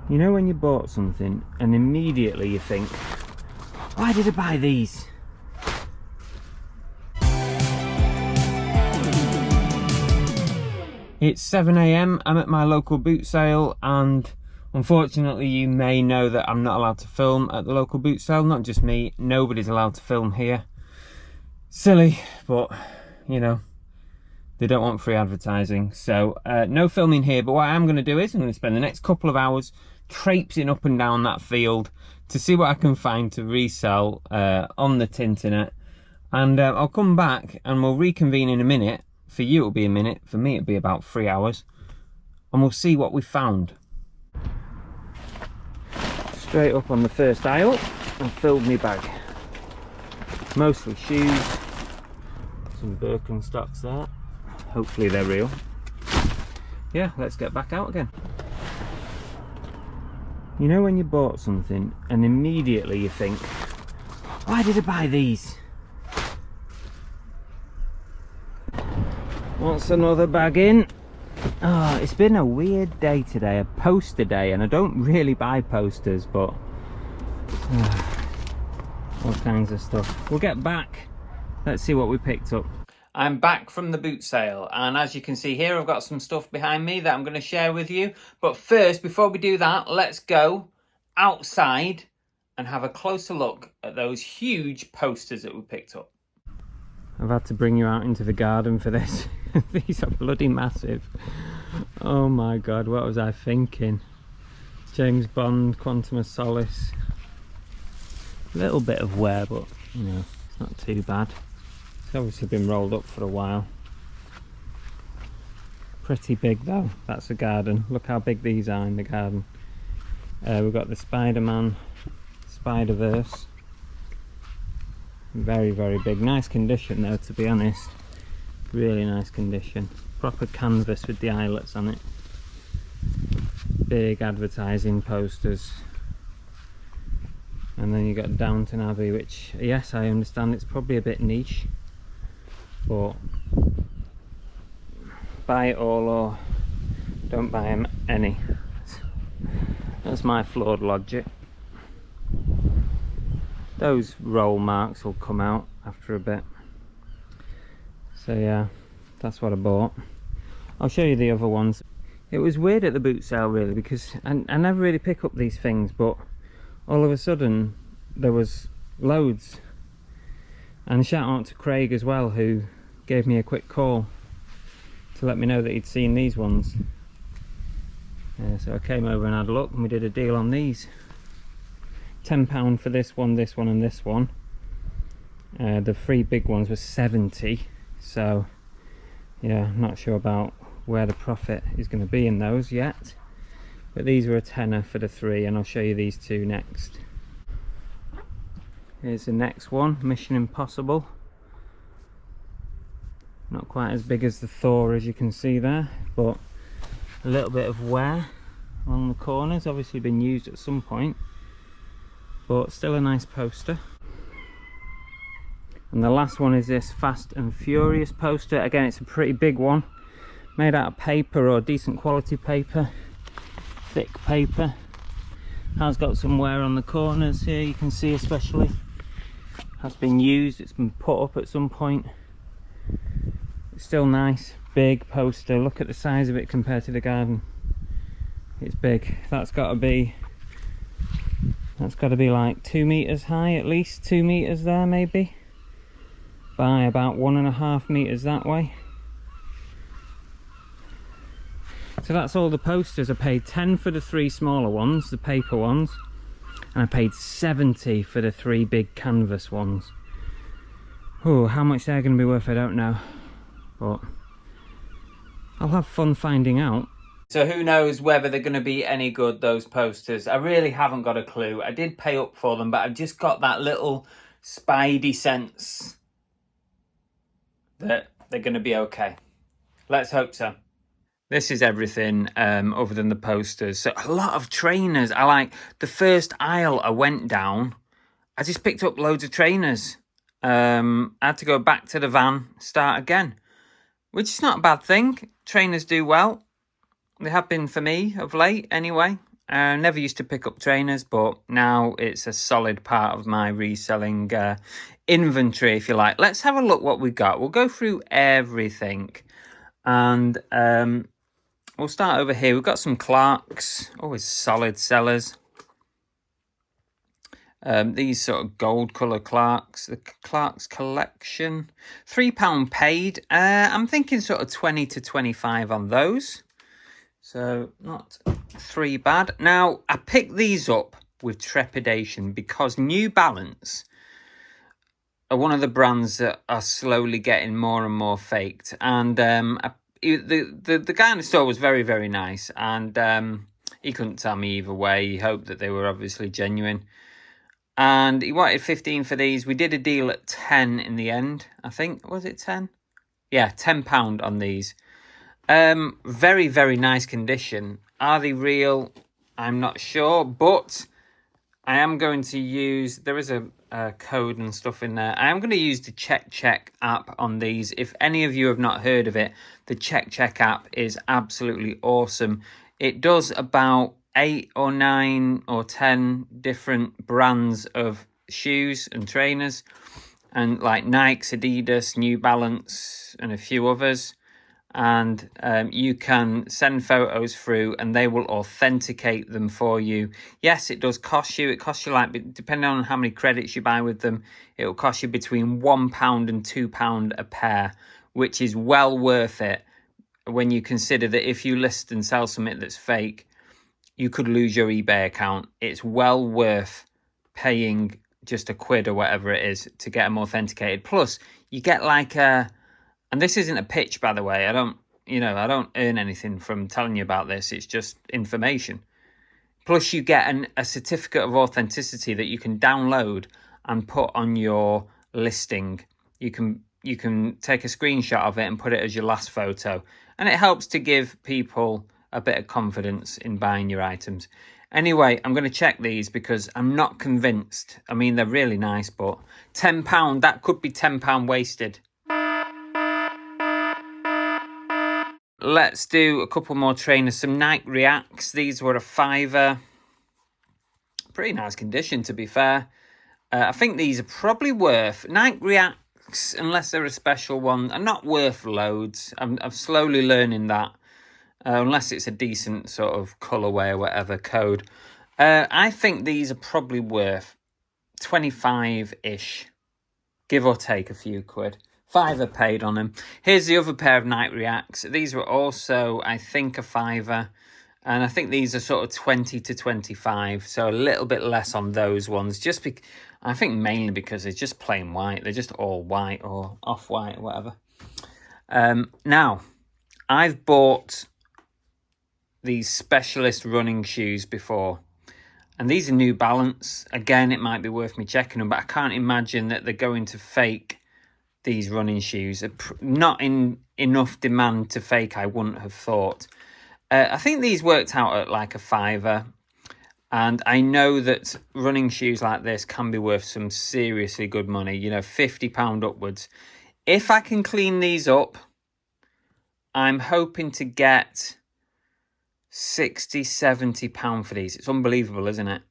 You know when you bought something and immediately you think, why did I buy these? It's 7 AM, I'm at my local boot sale, and unfortunately you may know that I'm not allowed to film at the local boot sale. Not just me, nobody's allowed to film here. Silly, but you know, they don't want free advertising, so no filming here. But what I am going to do is I'm going to spend the next couple of hours traipsing up and down that field to see what I can find to resell on the Tinternet, and I'll come back and we'll reconvene in a minute. For you it'll be a minute, for me it'll be about 3 hours, and we'll see what we found. Straight up on the first aisle and filled me bag. Mostly shoes, some Birkenstocks there, hopefully they're real. Yeah, let's get back out again. You know when you bought something and immediately you think, why did I buy these? What's another bag in? Oh, it's been a weird day today, a poster day, and I don't really buy posters, but all kinds of stuff. We'll get back. Let's see what we picked up. I'm back from the boot sale, and as you can see here, I've got some stuff behind me that I'm going to share with you. But first, before we do that, let's go outside and have a closer look at those huge posters that we picked up. I've had to bring you out into the garden for this. These are bloody massive. Oh my god, what was I thinking? James Bond, Quantum of Solace. A little bit of wear, but you know, it's not too bad. It's obviously been rolled up for a while. Pretty big though, that's the garden. Look how big these are in the garden. We've got the Spider-Man, Spider-Verse. Very, very big. Nice condition though, to be honest. Really nice condition. Proper canvas with the eyelets on it. Big advertising posters. And then you got Downton Abbey, which, yes, I understand it's probably a bit niche, but buy it all or don't buy any. That's my flawed logic. Those roll marks will come out after a bit. So yeah, that's what I bought. I'll show you the other ones. It was weird at the boot sale really, because I never really pick up these things, but all of a sudden there was loads. And shout out to Craig as well, who gave me a quick call to let me know that he'd seen these ones. So I came over and had a look, and we did a deal on these. £10 for this one and this one. The three big ones were 70, so yeah, I'm not sure about where the profit is going to be in those yet, but these were a tenner for the three, and I'll show you these two next. Here's the next one, Mission Impossible. Not quite as big as the Thor, as you can see there, but a little bit of wear along the corners, obviously been used at some point, but still a nice poster. And the last one is this Fast and Furious poster. Again, it's a pretty big one, made out of paper or decent quality paper, thick paper. Has got some wear on the corners here, you can see especially. Has been used, it's been put up at some point. It's still nice, big poster. Look at the size of it compared to the garden. It's big. That's got to be like 2 meters high, at least 2 meters there maybe, by about 1.5 meters that way. So that's all the posters. I paid 10 for the three smaller ones, the paper ones, and I paid 70 for the three big canvas ones. Oh, how much they're going to be worth I don't know, but I'll have fun finding out. So who knows whether they're going to be any good, those posters. I really haven't got a clue. I did pay up for them, but I've just got that little spidey sense that they're going to be okay. Let's hope so. This is everything other than the posters. So a lot of trainers. I like the first aisle I went down, I just picked up loads of trainers. I had to go back to the van, start again, which is not a bad thing. Trainers do well. They have been for me of late anyway. I never used to pick up trainers, but now it's a solid part of my reselling inventory, if you like. Let's have a look what we got. We'll go through everything, and we'll start over here. We've got some Clarks, always solid sellers. These sort of gold colour Clarks, the Clarks collection, £3 paid. I'm thinking sort of 20 to 25 on those. So not three bad. Now, I picked these up with trepidation because New Balance are one of the brands that are slowly getting more and more faked. And the guy in the store was very, very nice. And he couldn't tell me either way. He hoped that they were obviously genuine. And he wanted 15 for these. We did a deal at 10 in the end, I think. Was it 10? Yeah, £10 on these. Very, very nice condition. Are they real? I'm not sure, but I am going to use, there is a code and stuff in there. I am going to use the Check app on these. If any of you have not heard of it, the Check app is absolutely awesome. It does about 8 or 9 or 10 different brands of shoes and trainers, and like Nike, Adidas, New Balance, and a few others. And you can send photos through and they will authenticate them for you. Yes, it does cost you. It costs you, like, depending on how many credits you buy with them, it will cost you between £1 and £2 a pair, which is well worth it when you consider that if you list and sell something that's fake, you could lose your eBay account. It's well worth paying just £1 or whatever it is to get them authenticated. Plus, you get like a... And this isn't a pitch, by the way. I don't earn anything from telling you about this. It's just information. Plus, you get a certificate of authenticity that you can download and put on your listing. You can take a screenshot of it and put it as your last photo. And it helps to give people a bit of confidence in buying your items. Anyway, I'm going to check these because I'm not convinced. I mean, they're really nice, but £10, that could be £10 wasted. Let's do a couple more trainers. Some Nike Reacts. These were a £5. Pretty nice condition, to be fair. I think these are probably worth... Nike Reacts, unless they're a special one, are not worth loads. I'm slowly learning that. Unless it's a decent sort of colourway or whatever code. I think these are probably worth 25-ish. Give or take a few quid. £5 paid on them. Here's the other pair of Nike Reacts. These were also, I think, a £5. And I think these are sort of 20 to 25. So a little bit less on those ones. I think mainly because they're just plain white. They're just all white or off-white or whatever. Now, I've bought these specialist running shoes before. And these are New Balance. Again, it might be worth me checking them. But I can't imagine that they're going to fake these running shoes. Are not in enough demand to fake, I wouldn't have thought. I think these worked out at like a £5. And I know that running shoes like this can be worth some seriously good money, you know, £50 upwards. If I can clean these up, I'm hoping to get £60-70 for these. It's unbelievable, isn't it?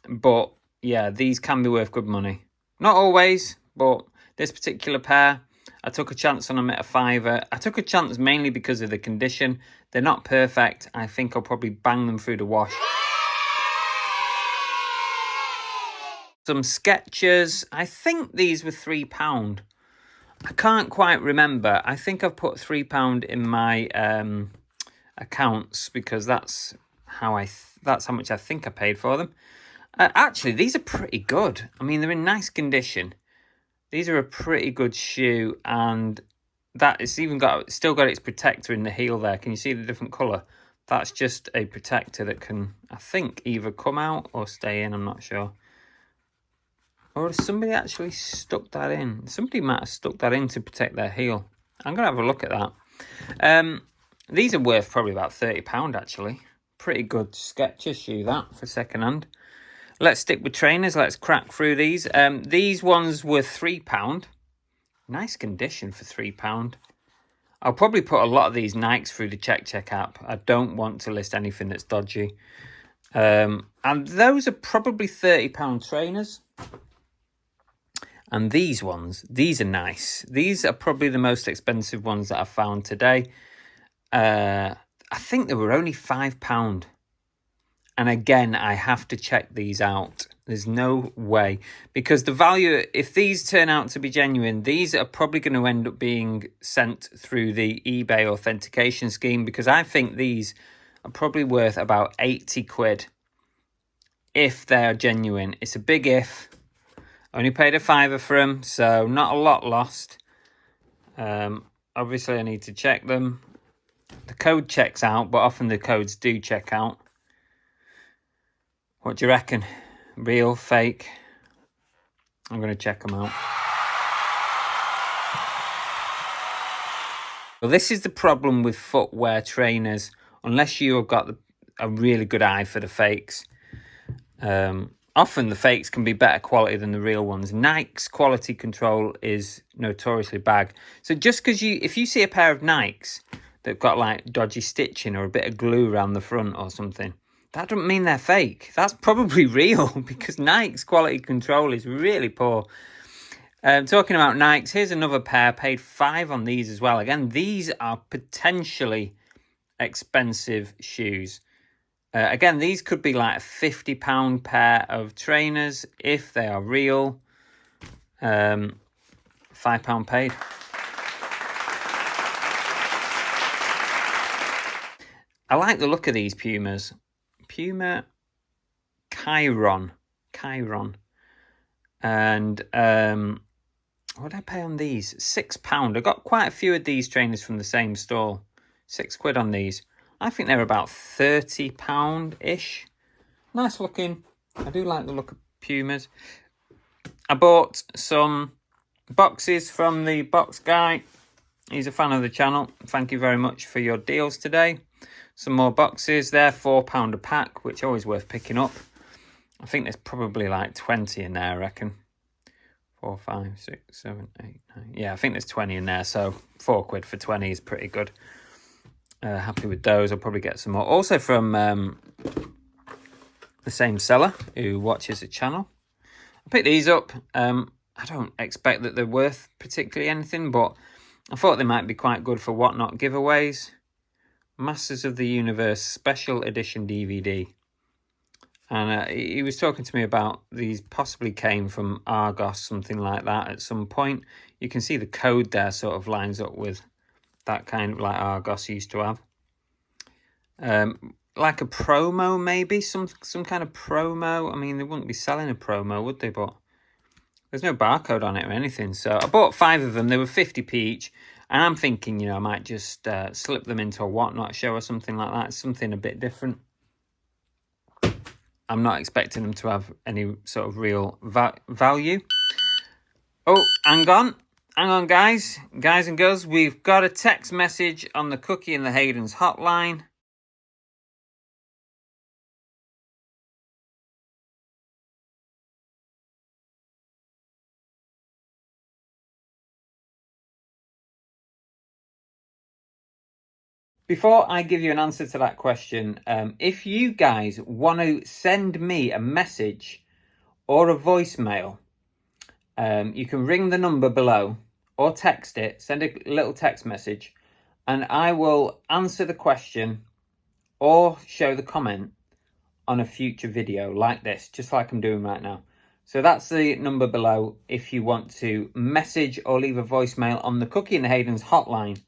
But yeah, these can be worth good money. Not always, but this particular pair, I took a chance on them at a £5. I took a chance mainly because of the condition. They're not perfect. I think I'll probably bang them through the wash. Some Skechers. I think these were £3. I can't quite remember. I think I've put £3 in my accounts because that's how much I think I paid for them. Actually, these are pretty good. I mean, they're in nice condition. These are a pretty good shoe, and that it's still got its protector in the heel there. Can you see the different colour? That's just a protector that can, I think, either come out or stay in. I'm not sure. Or has somebody actually stuck that in? Somebody might have stuck that in to protect their heel. I'm going to have a look at that. These are worth probably about £30, actually. Pretty good Skechers shoe, that, for second hand. Let's stick with trainers. Let's crack through these. These ones were £3. Nice condition for £3. I'll probably put a lot of these Nikes through the Check app. I don't want to list anything that's dodgy. And those are probably £30 trainers. And these ones, these are nice. These are probably the most expensive ones that I've found today. I think they were only £5. And again, I have to check these out. There's no way. Because the value, if these turn out to be genuine, these are probably going to end up being sent through the eBay authentication scheme. Because I think these are probably worth about 80 quid. If they are genuine. It's a big if. Only paid a £5 for them, so not a lot lost. Obviously, I need to check them. The code checks out, but often the codes do check out. What do you reckon? Real, fake? I'm going to check them out. Well, this is the problem with footwear trainers. Unless you have got a really good eye for the fakes. Often the fakes can be better quality than the real ones. Nike's quality control is notoriously bad. So just because if you see a pair of Nikes that've got like dodgy stitching or a bit of glue around the front or something, that doesn't mean they're fake. That's probably real because Nike's quality control is really poor. Talking about Nikes, here's another pair. Paid £5 on these as well. Again, these are potentially expensive shoes. Again, these could be like a £50 pair of trainers if they are real. £5 paid. I like the look of these Pumas. Puma Chiron. And what did I pay on these? £6. I got quite a few of these trainers from the same stall. £6 on these. I think they're about £30-ish. Nice looking. I do like the look of Pumas. I bought some boxes from the box guy. He's a fan of the channel. Thank you very much for your deals today. Some more boxes. They're £4 a pack, which are always worth picking up. I think there's probably like 20 in there, I reckon. 4, 5, 6, 7, 8, 9. Yeah, I think there's 20 in there. So £4 for 20 is pretty good. Happy with those. I'll probably get some more. Also from the same seller who watches the channel. I picked these up. I don't expect that they're worth particularly anything, but I thought they might be quite good for Whatnot giveaways. Masters of the Universe Special Edition DVD. And he was talking to me about these possibly came from Argos, something like that at some point. You can see the code there sort of lines up with that kind of like Argos used to have. Like a promo maybe, some kind of promo. I mean, they wouldn't be selling a promo, would they? But there's no barcode on it or anything. So I bought 5 of them. They were 50p each. And I'm thinking, I might just slip them into a Whatnot show or something like that. Something a bit different. I'm not expecting them to have any sort of real value. Oh, hang on. Hang on, guys and girls. We've got a text message on the Cookie and the Haydens hotline. Before I give you an answer to that question, if you guys want to send me a message or a voicemail, you can ring the number below or text it, send a little text message, and I will answer the question or show the comment on a future video like this, just like I'm doing right now. So that's the number below if you want to message or leave a voicemail on the Cookie and the Haydens hotline.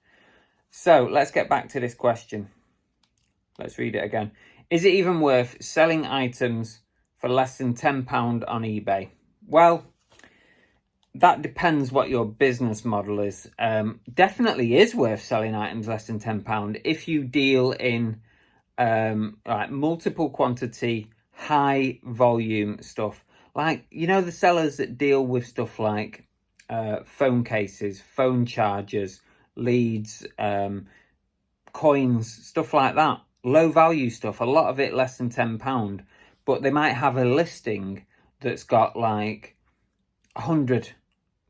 So let's get back to this question. Let's read it again. Is it even worth selling items for less than £10 on eBay? Well, that depends what your business model is. Definitely is worth selling items less than £10 if you deal in like multiple quantity, high volume stuff. Like, the sellers that deal with stuff like phone cases, phone chargers, leads, coins, stuff like that. Low value stuff, a lot of it less than £10. But they might have a listing that's got like 100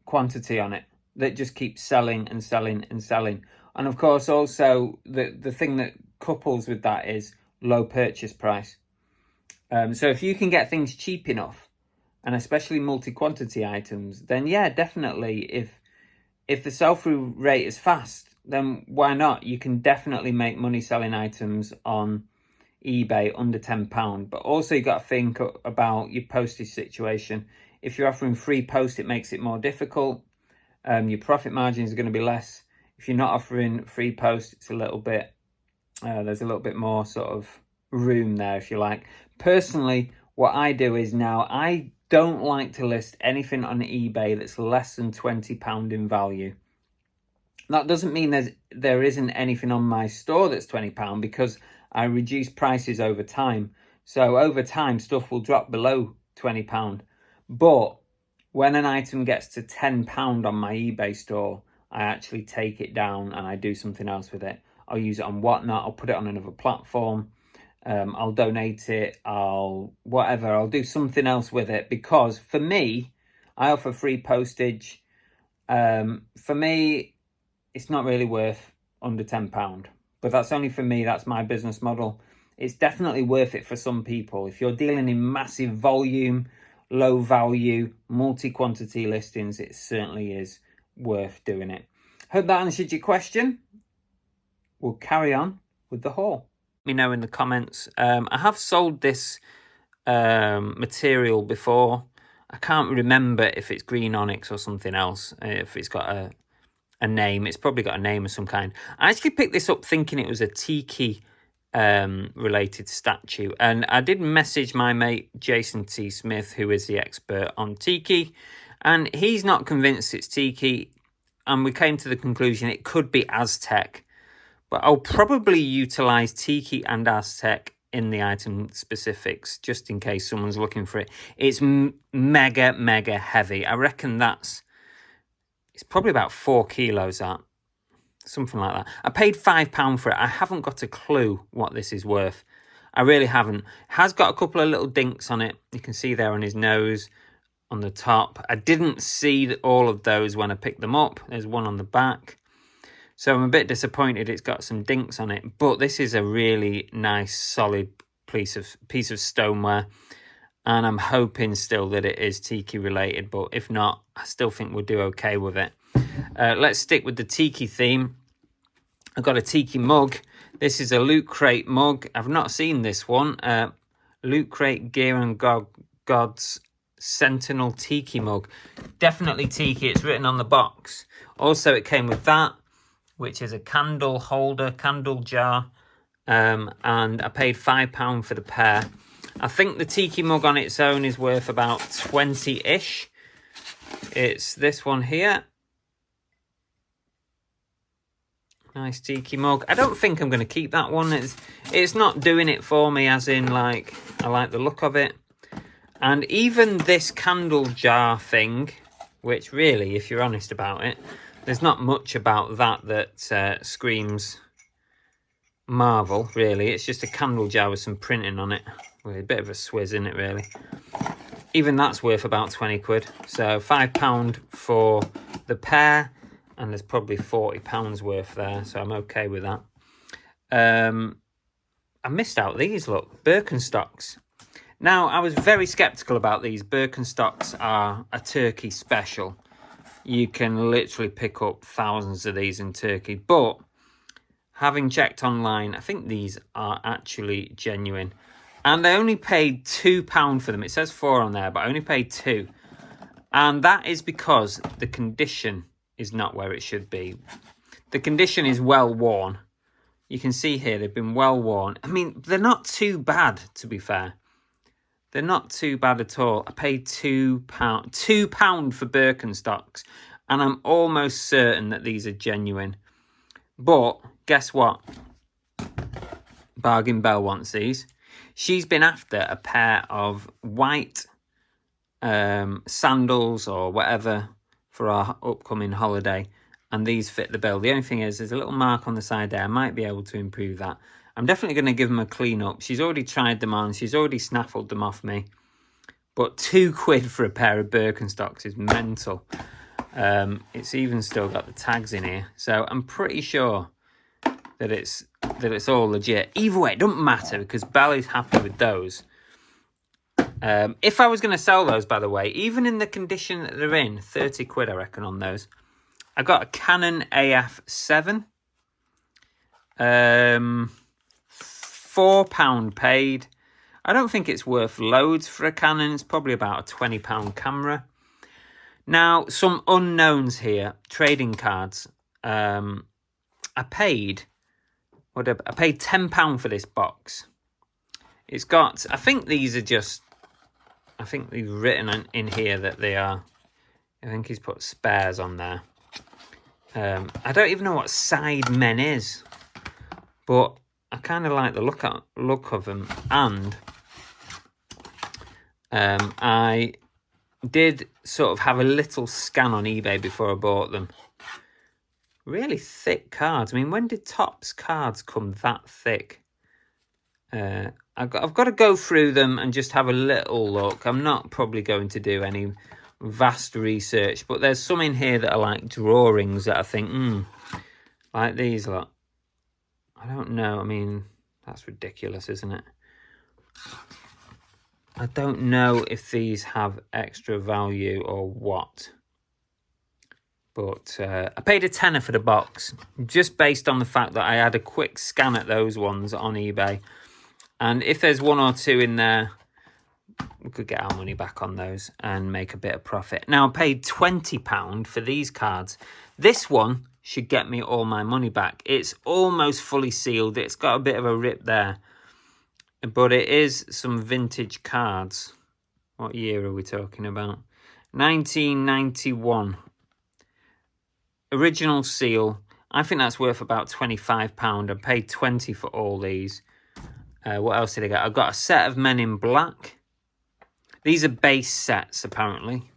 quantity on it that just keeps selling and selling and selling. And of course, also the thing that couples with that is low purchase price. So if you can get things cheap enough, and especially multi-quantity items, then yeah, definitely if the sell-through rate is fast, then why not? You can definitely make money selling items on eBay under £10. But also you got to think about your postage situation. If you're offering free post, it makes it more difficult. Your profit margins are going to be less. If you're not offering free post, it's a little bit, there's a little bit more sort of room there, if you like. Personally, what I do is now I don't like to list anything on eBay that's less than £20 in value. That doesn't mean there isn't anything on my store that's £20, because I reduce prices over time. So over time, stuff will drop below £20. But when an item gets to £10 on my eBay store, I actually take it down and I do something else with it. I'll use it on Whatnot. I'll put it on another platform. I'll donate it. I'll do something else with it, because for me, I offer free postage. For me, it's not really worth under £10, but that's only for me. That's my business model. It's definitely worth it for some people. If you're dealing in massive volume, low value, multi-quantity listings, it certainly is worth doing it. Hope that answered your question. We'll carry on with the haul. Let me know in the comments. I have sold this material before. I can't remember if it's green onyx or something else, if it's got a name. It's probably got a name of some kind. I actually picked this up thinking it was a tiki related statue, and I did message my mate Jason T. Smith, who is the expert on tiki, and he's not convinced it's tiki, and we came to the conclusion it could be Aztec, but I'll probably utilize tiki and Aztec in the item specifics just in case someone's looking for it. It's mega heavy. I reckon it's probably about 4 kilos, that. Something like that. I paid £5 for it. I haven't got a clue what this is worth. I really haven't. It has got a couple of little dinks on it. You can see there on his nose, on the top. I didn't see all of those when I picked them up. There's one on the back. So I'm a bit disappointed it's got some dinks on it. But this is a really nice, solid piece of stoneware. And I'm hoping still that it is tiki related, but if not, I still think we'll do okay with it. Let's stick with the tiki theme. I've got a tiki mug. This is a Loot Crate mug. I've not seen this one. Loot Crate Gear and Gods Sentinel Tiki mug. Definitely tiki. It's written on the box. Also, it came with that, which is a candle holder, candle jar. And I paid £5 for the pair. I think the tiki mug on its own is worth about 20-ish. It's this one here. Nice tiki mug. I don't think I'm going to keep that one. It's not doing it for me, as in, like, I like the look of it. And even this candle jar thing, which really, if you're honest about it, there's not much about that screams Marvel, really. It's just a candle jar with some printing on it. With a bit of a swizz in it, really. Even that's worth about 20 quid. So £5 for the pair, and there's probably £40 worth there, so I'm okay with that. I missed out these, look, Birkenstocks. Now, I was very sceptical about these. Birkenstocks are a Turkey special. You can literally pick up thousands of these in Turkey, but having checked online, I think these are actually genuine. And I only paid £2 for them. It says 4 on there, but I only paid 2. And that is because the condition is not where it should be. The condition is well worn. You can see here they've been well worn. I mean, they're not too bad, to be fair. They're not too bad at all. I paid £2 for Birkenstocks, and I'm almost certain that these are genuine. But guess what? Bargain Bell wants these. She's been after a pair of white sandals or whatever for our upcoming holiday, and these fit the bill. The only thing is there's a little mark on the side there. I might be able to improve that. I'm definitely going to give them a clean up. She's already tried them on. She's already snaffled them off me. But £2 for a pair of Birkenstocks is mental. It's even still got the tags in here. So I'm pretty sure that it's all legit. Either way, it doesn't matter because Belle is happy with those. If I was going to sell those, by the way, even in the condition that they're in, 30 quid I reckon on those. I got a Canon AF7. £4 paid. I don't think it's worth loads for a Canon. It's probably about a £20 camera. Now, some unknowns here. Trading cards. I paid £10 for this box. It's got, I think these are just, I think they've written in here that they are, I think he's put spares on there. I don't even know what side men is, but I kind of like the look of them. And I did sort of have a little scan on eBay before I bought them. Really thick cards. I mean, when did Topps cards come that thick? I've got to go through them and just have a little look. I'm not probably going to do any vast research, but there's some in here that are like drawings that I think, like these lot. I don't know. I mean, that's ridiculous, isn't it? I don't know if these have extra value or what. But I paid a tenner for the box, just based on the fact that I had a quick scan at those ones on eBay. And if there's one or two in there, we could get our money back on those and make a bit of profit. Now, I paid £20 for these cards. This one should get me all my money back. It's almost fully sealed. It's got a bit of a rip there. But it is some vintage cards. What year are we talking about? 1991. Original seal. I think that's worth about £25. I paid 20 for all these. What else did I get? I got a set of Men in Black. These are base sets, apparently.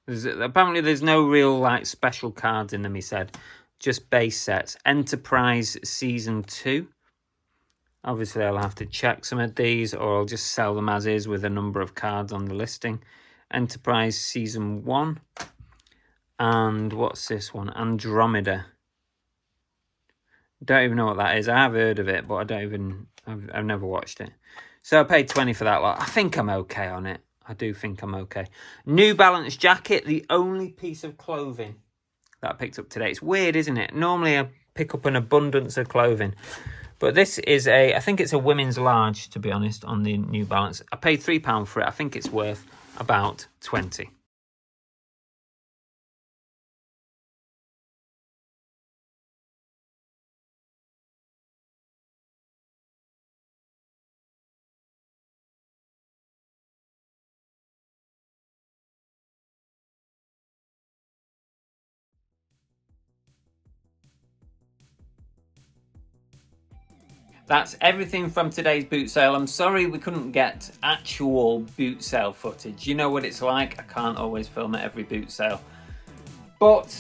Apparently there's no real like special cards in them, he said. Just base sets. Enterprise Season 2. Obviously, I'll have to check some of these, or I'll just sell them as is with a number of cards on the listing. Enterprise Season 1. And what's this one? Andromeda. Don't even know what that is. I have heard of it, but I don't even... I've never watched it. So I paid 20 for that lot. I think I'm okay on it. I do think I'm okay. New Balance jacket, the only piece of clothing that I picked up today. It's weird, isn't it? Normally I pick up an abundance of clothing. But this is I think it's a women's large, to be honest, on the New Balance. I paid £3 for it. I think it's worth about 20. That's everything from today's boot sale. I'm sorry we couldn't get actual boot sale footage. You know what it's like. I can't always film at every boot sale. But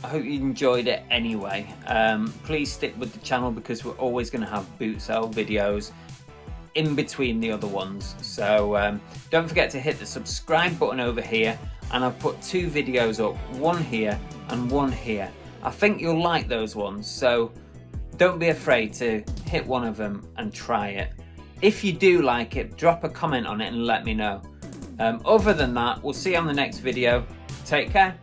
I hope you enjoyed it anyway. Please stick with the channel because we're always going to have boot sale videos in between the other ones. So don't forget to hit the subscribe button over here. And I've put 2 videos up, one here and one here. I think you'll like those ones. So don't be afraid to hit one of them and try it. If you do like it, drop a comment on it and let me know. Other than that, we'll see you on the next video. Take care.